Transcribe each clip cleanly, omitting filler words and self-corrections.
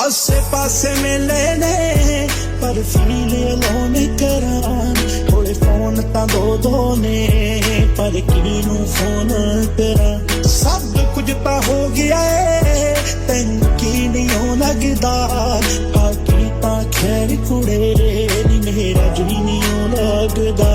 आसे पासे मिले ने पर फील अलोन करा थोड़े फोन ता दो ने पर किनू फोन तेरा सब कुछ ता हो गया है तेन की नहीं लगदा बाकी ता खैर कुड़े नी मेरा जी नहीं लगदा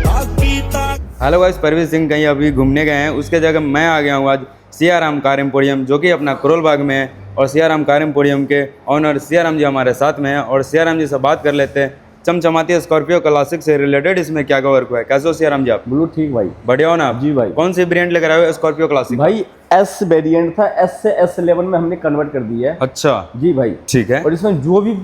बाकी ता। हेलो गाइस, परवेज सिंह कहीं अभी घूमने गए हैं, उसके जगह मैं आ गया हूँ आज सियाराम कार एम्पोरियम जो कि अपना करोल बाग में है। और सियाराम कार एम्पोरियम के ऑनर सियाराम जी हमारे साथ में हैं और सियाराम जी से बात कर लेते हैं चमचमाती स्कॉर्पियो क्लासिक से रिलेटेड इसमें क्या क्या वर्क हुआ है। कैसे हो सियाराम जी आप? बिल्कुल ठीक भाई। बढ़िया हो ना आप? जी भाई। कौन सी वेरिएंट लेकर आए हो स्कॉर्पियो क्लासिक? भाई एस वेरिएंट था, एस से S11 में हमने कन्वर्ट कर दिया है। अच्छा जी भाई ठीक है। और इसमें जो भी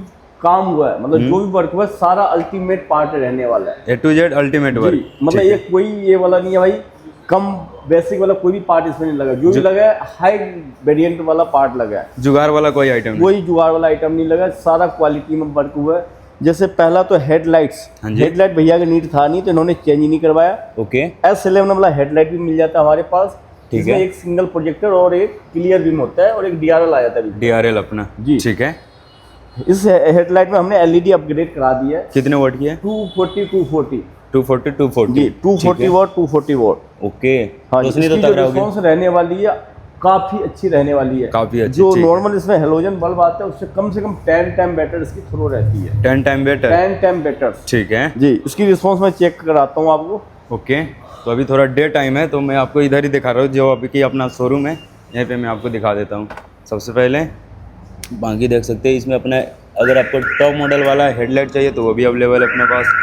काम हुआ है मतलब जो भी वर्क हुआ है सारा अल्टीमेट पार्ट रहने वाला है। A to Z ultimate work. मतलब ये कोई ये वाला नहीं है भाई, कम बेसिक वाला कोई भी पार्ट इसमें नहीं लगा। जो भी लगा है हाई वेरिएंट वाला पार्ट लगा है, जुगाड़ वाला कोई आइटम नहीं? कोई जुगाड़ वाला आइटम नहीं लगा, सारा क्वालिटी में वर्क हुआ है। जैसे पहला तो हेडलाइट्स, हेडलाइट भैया का नीट था नहीं तो इन्होंने चेंज नहीं करवाया। ओके। S11 वाला हेडलाइट भी मिल जाता है हमारे पास। ठीक है। एक सिंगल प्रोजेक्टर और एक क्लियर बीम होता है और एक DRL आ जाता है। DRL अपना जी ठीक है। इस हेडलाइट में हमने LED अपग्रेड करा दिया है। कितने वोट की है? 240 240 जी 240 वॉट 240 वॉट। ओके। हाँ, तो इसकी जो रिस्पॉन्स रहने वाली है काफी अच्छी रहने वाली है। काफी अच्छी। जो नॉर्मल इसमें हेलोजन बल्ब आता है उससे कम से कम 10 टाइम बेटर इसकी थ्रो रहती है। 10 टाइम बेटर? 10 टाइम बेटर ठीक है जी। उसकी रिस्पॉन्स मैं चेक कराता हूँ आपको। ओके। तो अभी थोड़ा डे टाइम है तो मैं आपको इधर ही दिखा रहा हूँ जो अभी की अपना शोरूम है, यहीं पे मैं आपको दिखा देता हूँ। सबसे पहले बाकी देख सकते हैं इसमें अपना अगर आपको टॉप मॉडल वाला हेडलाइट चाहिए तो वो भी अवेलेबल है अपने पास।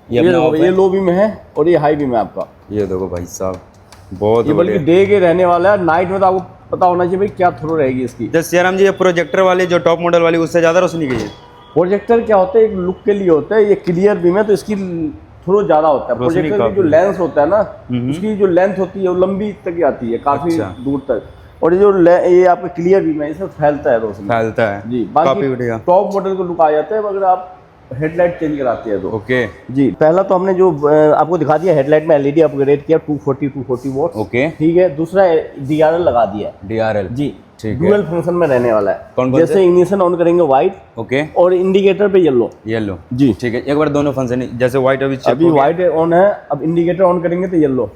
ये लो भी में है और ये हाई भी में आपका। ये देखो भाई साहब बहुत ये बल्कि डे के रहने वाला है, नाइट में तो आपको पता होना चाहिए भाई क्या थ्रो रहेगी इसकी। जैसे सियाराम जी ये प्रोजेक्टर वाली जो टॉप मॉडल वाली उससे ज़्यादा रोशनी की है। प्रोजेक्टर क्या होता है एक लुक के लिए होता है, ये क्लियर बीम है तो इसकी थ्रो ज़्यादा होता है। प्रोजेक्टर की जो लेंस होता है ना उसकी जो लेंथ होती है वो लंबी तक आती है, काफ़ी दूर तक। और ये जो ये आपका क्लियर बीम है इसमें फैलता है रोशनी, फैलता है जी। काफी बढ़िया। टॉप मॉडल को लुक आ जाता है अगर आप हेडलाइट चेंज कराते हैं तो। ओके जी पहला तो हमने जो आपको दिखा दिया हेडलाइट में LED अपग्रेड किया 240 वॉट। ओके ठीक है। दूसरा DRL लगा दिया। DRL जी ठीक है। डुअल फंक्शन में रहने वाला है। कौन जैसे इग्निशन ऑन करेंगे व्हाइट ओके और इंडिकेटर पे येलो। येलो जी ठीक है। एक बार दोनों फंक्शन जैसे व्हाइट अभी व्हाइट ऑन है, अब इंडिकेटर ऑन करेंगे तो येलो।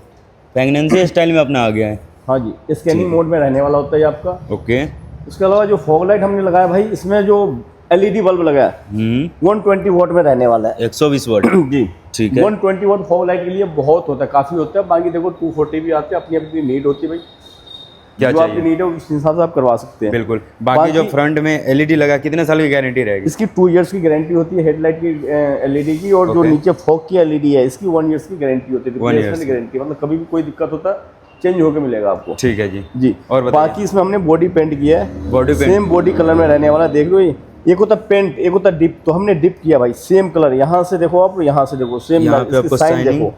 प्रेगनेंसी स्टाइल में अपना आ गया है। हाँ जी स्कैनिंग मोड में रहने वाला होता है आपका। ओके। उसके अलावा जो फॉग लाइट हमने लगाया भाई इसमें जो LED बल्ब लगा है 120 वॉट में रहने वाला है। 120 वॉट जी ठीक है। 120 वॉट फॉग लाइट के लिए बहुत होता है, काफी होता है। बाकी देखो 240 भी आते हैं, अपनी अपनी नीड होती है भाई, क्या जो चाहिए आपकी नीड है उस हिसाब से आप करवा सकते हैं। बिल्कुल। बाकी जो फ्रंट में LED लगा कितने साल की गारंटी रहेगी? इसकी 2 इयर्स की गारंटी होती है हेडलाइट की LED की। और जो नीचे फॉग की LED है इसकी 1 इयर्स की गारंटी होती है, रिप्लेसमेंट गारंटी। मतलब कभी भी कोई दिक्कत होता है चेंज होकर मिलेगा आपको। ठीक है जी जी। और बाकी इसमें हमने बॉडी पेंट किया है, body paint same body colour में रहने वाला। देख लो एक होता पेंट एक होता डिप, तो हमने डिप किया भाई सेम कलर। यहाँ से देखो आप, यहाँ से देखो सेम। यहाँ पे आपको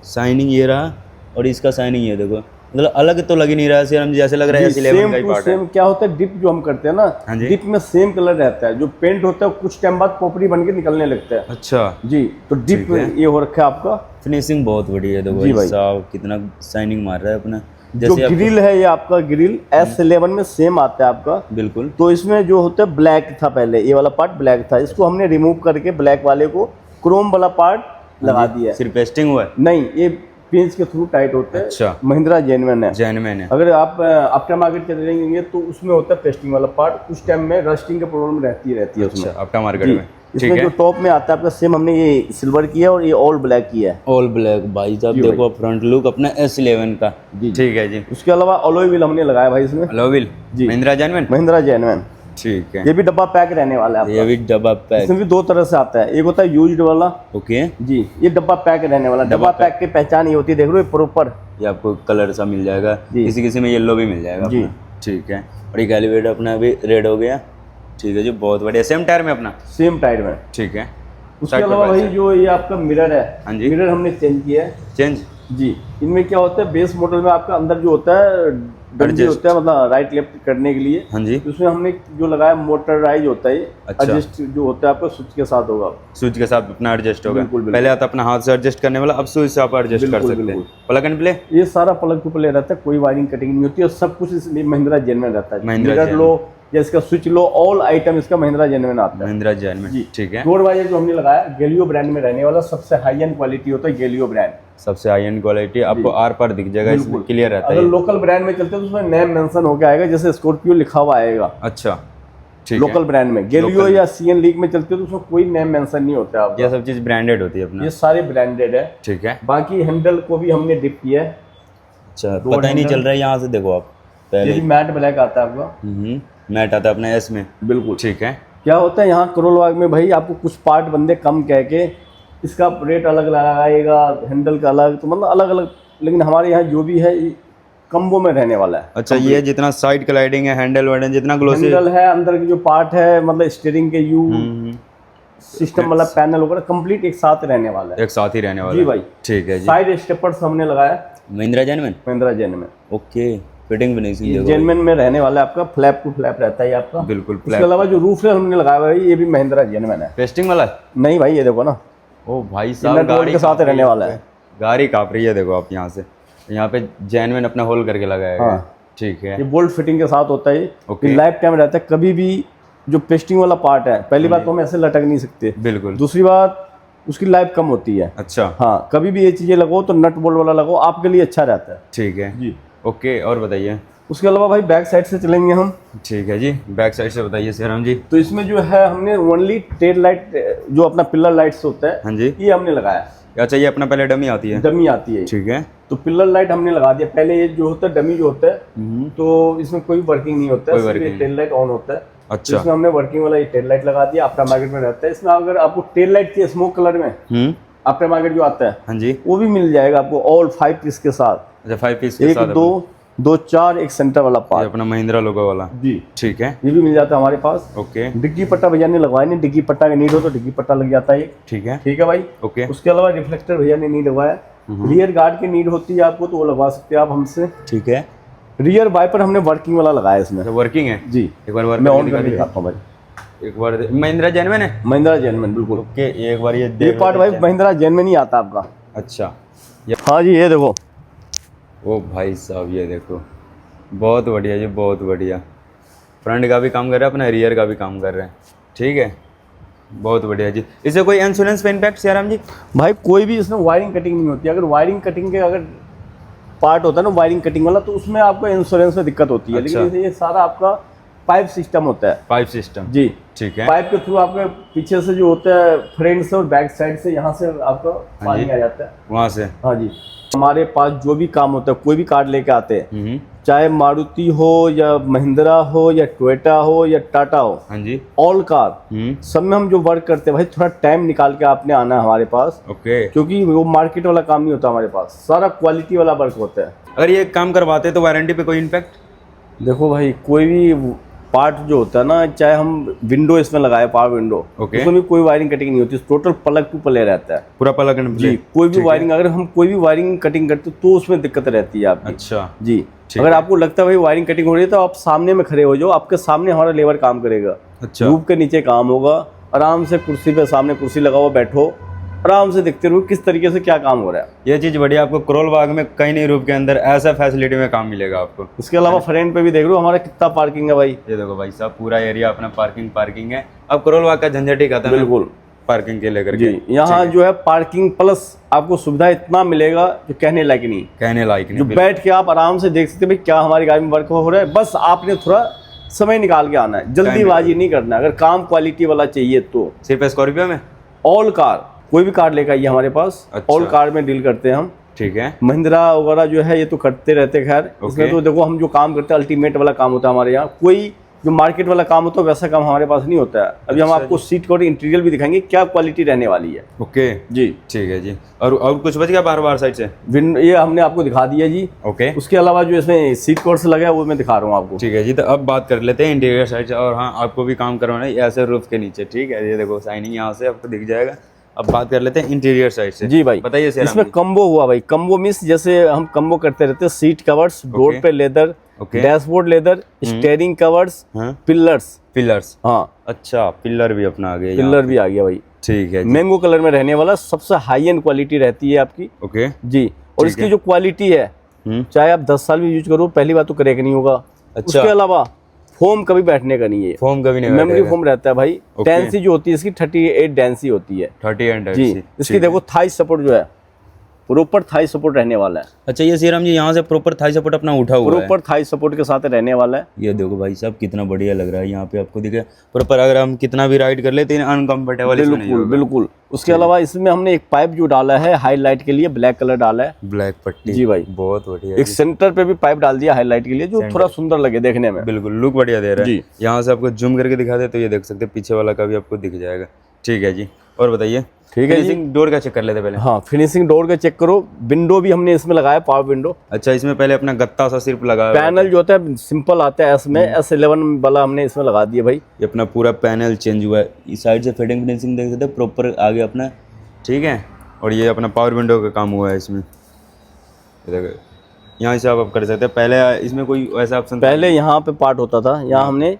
शाइनिंग ये रहा और इसका शाइनिंग ये देखो, मतलब अलग तो लग ही नहीं रहा है जैसे लग रहा है S11 का ही पार्ट है। सेम क्या होता है डिप जो हम करते हैं ना, डिप में सेम कलर रहता है। जो पेंट होता है कुछ टाइम बाद पोपड़ी बन के निकलने लगता है। अच्छा जी। तो डिप ये हो रखा है आपका। फिनिशिंग बहुत बढ़िया है देखो भाई साहब, कितना शाइनिंग मार रहा है अपना। जो ग्रिल है ये आपका ग्रिल S11 में सेम आता है आपका। बिल्कुल। तो इसमें जो होता है ब्लैक था पहले, ये वाला पार्ट ब्लैक था, इसको हमने रिमूव करके ब्लैक वाले को क्रोम वाला पार्ट लगा दिया। सिर्फ पेस्टिंग हुआ है? नहीं, ये पेंच के थ्रू टाइट होता है। अच्छा। महिंद्रा जेन्युइन है। जेन्युइन है। अगर आप आफ्टर मार्केट चले जाएंगे तो उसमें होता है पेस्टिंग वाला पार्ट, कुछ टाइम में रस्टिंग का प्रॉब्लम रहती है उसमें। अच्छा आफ्टर मार्केट में। इसमें जो टॉप में आता है आपका सेम हमने ये सिल्वर किया और ये ऑल ब्लैक किया है। ऑल ब्लैक भाई साहब देखो फ्रंट लुक अपना S11 का। ठीक है जी। उसके अलावा अलॉय व्हील हमने लगाया भाई इसमें। अलॉय व्हील जी महिंद्रा जेन्युइन। ठीक है। ये भी डब्बा पैक रहने वाला है। ये भी डब्बा पैक। इसमें भी 2 तरह से आता है, एक होता है यूज्ड वाला। ओके जी। ये डब्बा पैक रहने वाला। डब्बा पैक की पहचान ये होती है, देख लो प्रॉपर ये आपको कलर सा मिल जाएगा, किसी किसी में येलो भी मिल जाएगा जी। ठीक है। और ये एलिवेटर अपना भी रेड हो गया। ठीक है जी बहुत बढ़िया। सेम टायर में अपना? सेम टायर में। ठीक है। उसके अलावा भाई जो ये आपका मिरर है, हाँ जी, मिरर हमने चेंज किया है। चेंज जी, इनमें क्या होता है, बेस मॉडल में आपका अंदर जो होता है डंडी होता है, मतलब राइट लेफ्ट करने के लिए। हाँ जी। उसमें हमने जो लगाया मोटराइज होता है, अच्छा। एडजस्ट जो होता है आपका स्विच के साथ होगा। स्विच के साथ अपना एडजस्ट होगा। बिल्कुल, बिल्कुल। पहले आता अपना हाथ से एडजस्ट करने वाला, अब स्विच से आप एडजस्ट कर बिल्कुल, सकते हैं। बिल्कुल। Plug and play. ये सारा प्लग टू प्ले रहता है, कोई वायरिंग कटिंग नहीं होती है, और सब कुछ इसलिए महिंद्रा जेन्युइन रहता है। Mahindra mirror genuine. लो या इसका स्विच लो, ऑल आइटम इसका महिंद्रा जेन्युइन आता है। महिंद्रा जेन्युइन, जी, ठीक है। डोर वाइजर जो हमने लगाया गैलियो ब्रांड में रहने वाला, सबसे हाई एंड क्वालिटी होता है गैलियो ब्रांड। सबसे हाई एंड क्वालिटी आपको आर पार दिख जाएगा, इसमें बिल्कुल। क्लियर रहता अगर है। लोकल ब्रांड में चलते हैं तो उसमें नेम मेंशन होकर आएगा, जैसे स्कॉर्पियो लिखा हुआ आएगा अच्छा, ठीक है। लोकल ब्रांड में। गैलियो लोकल। या सीएन लीग में चलते हो तो उसमें कोई नेम मेंशन नहीं होता है आपका। ये सब चीज ब्रांडेड होती है अपना। ये सारे ब्रांडेड है। ठीक है। बाकी हैंडल को भी हमने डिप किया है। अच्छा, पता ही नहीं चल रहा है, यहाँ से देखो आप ये पहले। भी मैट ब्लैक आता है आपका। मैट आता है अपना एस में। बिल्कुल। ठीक है। क्या होता है यहाँ करोल बाग में भाई, आपको कुछ पार्ट बंदे कम कह के इसका रेट अलग लगाएगा, हैंडल का अलग, तो मतलब अलग अलग। लेकिन हमारे यहाँ जो भी है कम्बो में रहने वाला है। अच्छा, ये जितना साइड क्लाइडिंग है, हैंडल वैंडल जितना ग्लोसी हैंडल है, अंदर के जो पार्ट है, मतलब स्टीयरिंग के यू सिस्टम वाला पैनल वगैरह कंप्लीट एक साथ रहने वाला है। एक साथ ही रहने वाला जी है। भाई। ठीक है जी। साइड स्टेपर्स हमने लगाया Mahindra genuine. Mahindra genuine. Okay, fitting finishing देखो। जेन्युइन में रहने वाला है आपका, फ्लैप टू फ्लैप रहता है आपका। बिल्कुल। उसके अलावा जो रूफ है हमने लगाया हुआ है, ये भी महिंद्रा जेन्युइन है। पेस्टिंग वाला है? नहीं भाई, ये देखो ना, ओ भाई इनर साहब, डोर के साथ रहने वाला है। गाड़ी काँप रही है, देखो आप यहाँ से। यहाँ पे जेन्युइन अपना होल करके लगाया गया है। हाँ। ठीक है। ये बोल्ट फिटिंग के साथ होता है। ओके। ये लाइफ टाइम रहता है, कभी भी जो पेस्टिंग वाला पार्ट है, पहली बात तो हम ऐसे लटक नहीं सकते, बिल्कुल। दूसरी बात उसकी लाइफ कम होती है। अच्छा, हाँ, कभी भी ये चीजें लगो तो नट बोल्ट वाला लगो, आपके लिए अच्छा रहता है। ठीक है जी। ओके, और बताइए। उसके अलावा भाई बैक साइड से चलेंगे हम। ठीक है जी, बैक साइड से बताइए श्रीराम जी। तो इसमें जो है हमने ओनली टेल लाइट, जो अपना पिलर लाइट्स होता है, हाँ जी। ये हमने लगाया। अच्छा, ये अपना पहले डमी आती है। डमी आती है। ठीक है। तो पिलर लाइट हमने लगा दिया पहले। ये जो होता है डमी जो होता है, तो इसमें कोई वर्किंग नहीं होता है, कोई सिर्फ working टेल लाइट ऑन होता है। तो अच्छा। इसमें हमने वर्किंग वाला ये टेल लाइट लगा दिया, आफ्टर मार्केट में रहता है। इसमें अगर आपको टेल लाइट चाहिए स्मोक कलर में, आफ्टर मार्केट जो आता है, हाँ जी। वो भी मिल जाएगा आपको, ऑल 5 पीस के साथ। अच्छा, 5 पीस के एक साथ दो 4 एक सेंटर वाला ये पार्ट। अपना महिंद्रा लोगो वाला। जी, ठीक है। ये भी मिल जाता है हमारे पास। ओके। डिग्गी पट्टा भैया ने लगवाया नहीं, डिग्गी पट्टा का नीड हो तो डिग्गी पट्टा लग जाता है। ठीक है। ठीक है भाई। ओके। उसके अलावा रिफ्लेक्टर भैया ने नहीं लगवाया। रियर गार्ड की नीड होती है आपको तो वो लगवा सकते हैं आप हमसे। ठीक है। रियर वाइपर हमने वर्किंग वाला लगाया इसमें। वर्किंग है? जी, एक बार वर्क मैं ऑन करके करके दिखा दिखाता हूँ भाई। दीजिए। एक बार महिंद्रा जेन्युइन है? महिंद्रा जेन्युइन, बिल्कुल। ओके, एक बार ये ये देख पार्ट लेते भाई हैं। महिंद्रा जेन्युइन ही आता आपका। अच्छा। हाँ जी, ये देखो। ओ भाई साहब, ये देखो, बहुत बढ़िया जी, बहुत बढ़िया। फ्रंट का भी काम कर रहा है अपना, रियर का भी काम कर रहे हैं। ठीक है, बहुत बढ़िया जी। इसे कोई इंश्योरेंस पे इम्पैक्ट श्रीराम जी? भाई कोई भी इसमें वायरिंग कटिंग नहीं होती। अगर वायरिंग कटिंग के अगर पार्ट होता है ना वायरिंग कटिंग वाला, तो उसमें आपको इंश्योरेंस में दिक्कत होती है। अच्छा। लेकिन ये सारा आपका पाइप सिस्टम होता है। Pipe system. जी, ठीक है। पाइप के थ्रू आपके पीछे से जो होता है, फ्रंट से और बैक साइड से, यहाँ से आपका पानी आ जाता है वहाँ से। हाँ जी। हमारे पास जो भी काम होता है, कोई भी कार लेके आते हैं, चाहे मारुति हो या महिंद्रा हो या टोयोटा हो या टाटा हो, हाँ जी। ऑल कार सब में हम जो वर्क करते हैं भाई, थोड़ा टाइम निकाल के आपने आना है हमारे पास। ओके। क्योंकि वो मार्केट वाला काम नहीं होता हमारे पास, सारा क्वालिटी वाला वर्क होता है। अगर ये काम करवाते तो वारंटी पे कोई इम्पैक्ट? देखो भाई, कोई भी पार्ट जो होता है ना, चाहे हम विंडो इसमें लगाए, पावर विंडो, ओके। उसमें भी कोई वायरिंग कटिंग नहीं होती, टोटल प्लग टू प्ले रहता है पूरा प्लग एंड प्ले? जी। कोई भी वायरिंग, अगर हम कोई भी वायरिंग कटिंग करते तो उसमें दिक्कत रहती है आपकी। अच्छा जी। अगर आपको लगता है भाई वायरिंग कटिंग हो रही है, तो आप सामने में खड़े हो जाओ, आपके सामने हमारा लेबर काम करेगा। अच्छा। रूफ के नीचे काम होगा, आराम से कुर्सी पे, सामने कुर्सी लगाओ, बैठो, आराम से देखते रहो किस तरीके से क्या काम हो रहा है। ये चीज़ बढ़िया, आपको करोल बाग में कहीं नहीं रूप के अंदर ऐसा फैसिलिटी में काम मिलेगा आपको। इसके अलावा फ्रंट पे भी देख लो हमारा कितना पार्किंग है भाई। ये देखो भाई साहब, पूरा एरिया अपना पार्किंग है। अब करोल बाग का झंझट ही खत्म है बिल्कुल पार्किंग के लेकर जी। के। यहाँ जो है पार्किंग प्लस आपको सुविधा इतना मिलेगा जो कहने लायक नहीं। कहने लायक नहीं। जो बैठ के आप आराम से देख सकते हैं भाई क्या हमारी गाड़ी में वर्क हो रहा है। बस आपने थोड़ा समय निकाल के आना है, जल्दीबाजी नहीं करना है। अगर काम क्वालिटी वाला चाहिए तो सिर्फ स्कॉर्पियो में? ऑल कार, कोई भी कार लेकर आइए हमारे पास। अच्छा। ऑल कार में डील करते हैं हम। ठीक है। महिंद्रा वगैरह जो है ये तो करते रहते, खैर इसमें तो देखो हम जो काम करते हैं अल्टीमेट वाला काम होता है हमारे यहाँ। कोई जो मार्केट वाला काम होता है वैसा काम हमारे पास नहीं होता है। अभी हम आपको सीट कवर इंटीरियर भी दिखाएंगे क्या क्वालिटी रहने वाली है। ओके जी, ठीक है जी। और कुछ बच गया बार साइड से? ये हमने आपको दिखा दिया जी। ओके। उसके अलावा जो इसमें सीट कवर्स लगा है वो मैं दिखा रहा हूँ आपको। ठीक है जी, तो अब बात कर लेते हैं इंटीरियर साइड से। और हाँ, आपको भी काम करवाना है ऐसे रूफ के नीचे। ठीक है, ये देखो शाइनिंग यहाँ से आपको दिख जाएगा। अब बात कर लेते हैं इंटीरियर साइड से। जी भाई बताइए सियाराम इसमें जी। कम्बो हुआ भाई, कम्बो मीन्स जैसे हम कम्बो करते रहते हैं, सीट कवर्स, डोर पे leather, dashboard leather, steering covers, हाँ पिलर्स। पिलर्स, हाँ अच्छा पिलर भी अपना आ गया, पिलर भी आ गया भाई, ठीक है जी। मैंगो कलर में रहने वाला, सबसे हाई एंड क्वालिटी रहती है आपकी ओके जी। और इसकी जो क्वालिटी है, चाहे आप 10 साल भी यूज करो, पहली बात तो क्रैक नहीं होगा। अच्छा। उसके अलावा फोम कभी बैठने का नहीं है, फोम कभी नहीं मेमोरी बैठेगा। फोम रहता है भाई। डेंसी जो होती है इसकी 38 डेंसी होती है 38 जी। इसकी देखो थाई सपोर्ट जो है, प्रॉपर थाई सपोर्ट रहने वाला है। अच्छा ये सियाराम जी यहाँ से प्रॉपर थाई सपोर्ट अपना उठा हुआ है, प्रॉपर थाई सपोर्ट के साथ रहने वाला है। ये देखो भाई साहब कितना बढ़िया लग रहा है, यहाँ पे आपको दिखे प्रॉपर, अगर हम कितना भी राइड कर लेते हैं अनकंफर्टेबल इसमें नहीं बिल्कुल होगा। बिल्कुल। उसके अलावा इसमें हमने एक पाइप जो डाला है हाईलाइट के लिए, ब्लैक कलर डाला है ब्लैक पट्टी, जी भाई। बहुत बढ़िया एक सेंटर पे भी पाइप डाल दिया हाईलाइट के लिए, जो थोड़ा सुंदर लगे देखने में। बिल्कुल लुक बढ़िया दे रहा है। जी। यहाँ से आपको जूम करके दिखा दे तो ये देख सकते हैं, पीछे वाला का भी आपको दिख जाएगा। ठीक है जी, और बताइए। ठीक है जी। डोर का चेक कर लेते पहले। हाँ फिनिशिंग डोर का चेक करो। विंडो भी हमने इसमें लगाया, पावर विंडो। अच्छा इसमें पहले अपना गत्ता सा सिर्फ लगाया हुआ है। पैनल जो होता है सिंपल आता है इसमें, S11 वाला हमने इसमें लगा दिया भाई। ये अपना पूरा पैनल चेंज हुआ है, इस साइड से फिटिंग फिनिशिंग देख सकते हैं प्रॉपर आगे अपना, ठीक है। और ये अपना पावर विंडो का काम हुआ है इसमें, ये देखो यहाँ से आप कर सकते हैं। पहले इसमें कोई ऐसा ऑप्शन पहले यहाँ पे पार्ट होता था, यहाँ हमने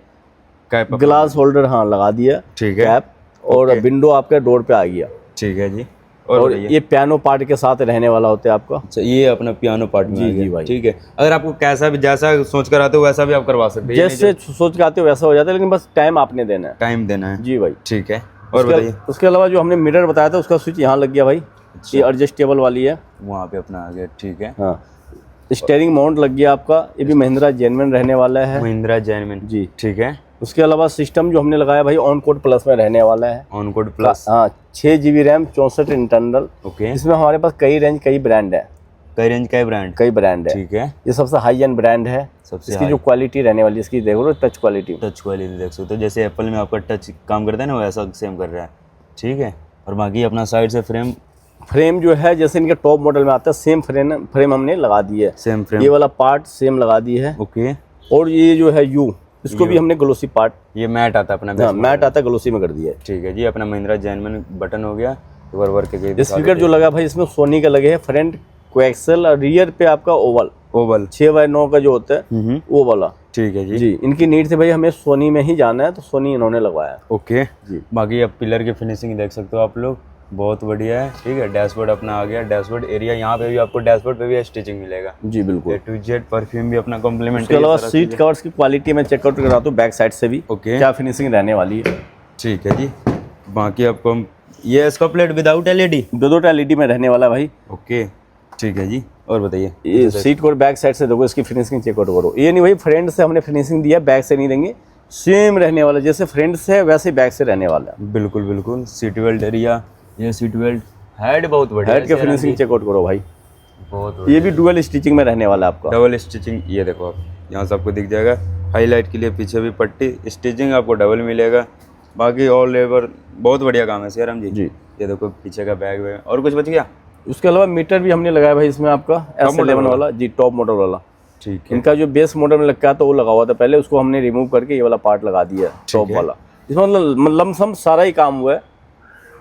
कैप, ग्लास होल्डर हाँ लगा दिया, ठीक है, कैप, और विंडो आपके डोर पे आ गया। ठीक है जी। और बताइए। ये पियानो पार्ट के साथ रहने वाला होता है आपका। अच्छा ये अपना पियानो पार्ट में जी, आ गया। जी भाई। ठीक है, अगर आपको कैसा भी जैसा सोच कर आते हो वैसा भी आप करवा सकते हैं, जैसे सोच के आते हो वैसा हो जाता है, लेकिन बस टाइम आपने देना है। टाइम देना है। जी भाई। ठीक है, और बताइए। उसके अलावा जो हमने मिरर बताया था उसका स्विच यहाँ लग गया भाई, ये एडजस्टेबल वाली है। वहाँ पे अपना आ गया, ठीक है। हाँ स्टीयरिंग माउंट लग गया आपका, ये भी महिंद्रा जेन्युइन रहने वाला है महिंद्रा जैनमिन जी। ठीक है। उसके अलावा सिस्टम जो हमने लगाया भाई ऑन कोड प्लस में रहने वाला है। ऑन कोड प्लस, हाँ 6 GB रैम 64 इंटरनल। ओके। इसमें हमारे पास कई रेंज कई ब्रांड है, कई रेंज का ब्रांड, कई ब्रांड है। ठीक है। ये सबसे हाई एंड ब्रांड है। सबसे इसकी जो क्वालिटी रहने वाली है, इसकी देखो टच क्वालिटी। टच क्वालिटी देख सकते हो, जैसे एप्पल में आपका टच काम करता है ना वैसा सेम कर रहा है, ठीक है। और बाकी अपना साइड से फ्रेम जो है जैसे इनके टॉप मॉडल में आता है, सेम फ्रेम हमने लगा दी है। सेम फ्रेम, ये वाला पार्ट सेम लगा दी है। ओके। और ये जो है यू, इसको भी हमने ग्लोसी पार्ट, ये मैट आता है अपना, हाँ मैट आता है, ग्लोसी में कर दिया है। ठीक है जी। अपना महिंद्रा जैनमिन बटन हो गया, वर्क के स्पीकर जो लगा भाई इसमें सोनी का लगे है, फ्रंट कोएक्सल और रियर पे आपका ओवल ओवल 6x9 का जो होता है वो वाला, ठीक है जी। जी। इनकी नीड से भाई हमें सोनी में ही जाना है, तो सोनी इन्होंने लगवाया। ओके जी। बाकी अब पिलर की फिनिशिंग देख सकते हो आप लोग, बहुत बढ़िया है, ठीक है। डैशबोर्ड अपना आ गया, डैशबोर्ड एरिया यहाँ पे भी आपको डैशबोर्ड पे भी स्टिचिंग मिलेगा जी बिल्कुल। A to Z परफ्यूम भी अपना कॉम्प्लीमेंट। उसके अलावा सीट कवर्स की क्वालिटी में चेकआउट कराता हूँ बैक साइड से भी, ओके, क्या फिनिशिंग रहने वाली है। ठीक है जी। बाकी आपको ये इसका प्लेट विदाउट LED, दो LED में रहने वाला है भाई। ओके, ठीक है जी। और बताइए। ये सीट को बैक साइड से देखो, इसकी फिनिशिंग चेकआउट करो। ये नहीं भाई फ्रंट से हमने फिनिशिंग दिया, बैक से नहीं देंगे, सेम रहने वाला, जैसे फ्रंट से है वैसे बैक से रहने वाला है। बिल्कुल बिल्कुल। सीट बेल्ट एरिया, ये सीट बेल्ट, हेड बहुत बढ़िया, हेड के फिनिशिंग चेकआउट करो भाई। बहुत ये भी डुअल स्टिचिंग में रहने वाला है आपका। डबल स्टिचिंग, ये देखो आप यहाँ से आपको दिख जाएगा, हाईलाइट के लिए पीछे भी पट्टी, स्टिचिंग आपको डबल मिलेगा। बाकी ऑल लेबर बहुत बढ़िया काम है सियाराम जी। जी। ये देखो पीछे का बैग वैग, और कुछ बच गया? उसके अलावा मीटर भी हमने लगाया भाई इसमें आपका S11 वाला जी, टॉप मॉडल वाला। ठीक है। इनका जो बेस मॉडल में लगता है तो वो लगा हुआ था पहले, उसको हमने रिमूव करके ये वाला पार्ट लगा दिया टॉप वाला। इसमें मतलब लमसम सारा ही काम हुआ है,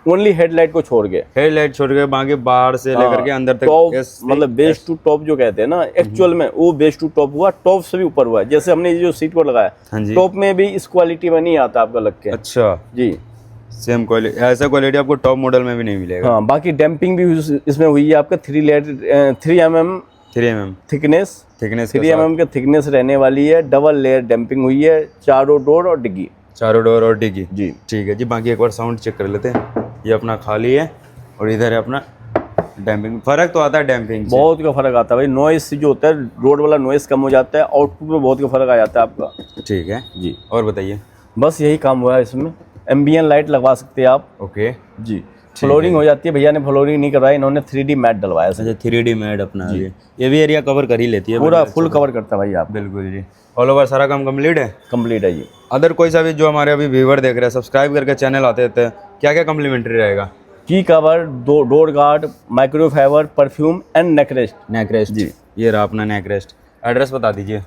ओनली हेडलाइट को छोड़ के। हेडलाइट छोड़ के बाकी बाहर से लेकर के अंदर तक टॉप मतलब बेस टू टॉप जो कहते हैं ना, एक्चुअल में वो बेस टू टॉप हुआ, टॉप से भी ऊपर हुआ है। जैसे हमने ये जो सीट को लगाया, हाँ जी। टॉप में भी इस क्वालिटी में नहीं आता आपका लग के। अच्छा जी। सेम क्वालिटी, ऐसा क्वालिटी आपको टॉप मॉडल में भी नहीं मिलेगा। हाँ बाकी डैम्पिंग भी इसमें हुई है आपका 3 mm 3 mm thickness, thickness, 3 mm के थिकनेस रहने वाली है। डबल लेयर डैम्पिंग हुई है, चारों डोर और डिग्गी, चारों डोर और डिग्गी जी। ठीक है जी। बाकी एक बार साउंड चेक कर लेते हैं। ये अपना खाली है और इधर है अपना डैम्पिंग। फर्क तो आता है डैम्पिंग से, बहुत का फर्क आता है भाई। नॉइस जो होता है, रोड वाला नॉइस कम हो जाता है, आउटपुट में बहुत का फर्क आ जाता है आपका। ठीक है जी। और बताइए। बस यही काम हुआ है इसमें। एम्बियन लाइट लगवा सकते हैं आप। ओके जी। फ्लोरिंग हो जाती है, भैया ने फ्लोरिंग नहीं करवाई, इन्होंने 3D मैट डलवाया। अच्छा 3D मैट अपना ये भी एरिया कवर कर ही लेती है, पूरा फुल कवर करता है भाई आप। बिल्कुल जी। ऑल ओवर सारा काम कंप्लीट है, कंप्लीट है जी। अदर कोई सा भी जो हमारे अभी व्यूवर देख रहे हैं, सब्सक्राइब करके चैनल आते थे, क्या क्या कम्प्लीमेंट्री रहेगा? Key cover, door guard, microfiber, perfume and neck rest. Neck rest ji. ये रहा अपना नेक रेस्ट। एड्रेस बता दीजिए।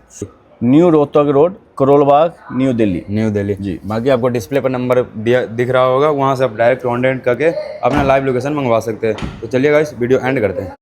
New Rohtak road, Karol Bagh, new Delhi. New Delhi ji. बाकी आपको डिस्प्ले पर नंबर दिख रहा होगा, वहाँ से आप डायरेक्ट कॉन्टेक्ट करके अपना लाइव लोकेशन मंगवा सकते हैं। तो चलिए गाइस वीडियो एंड करते हैं।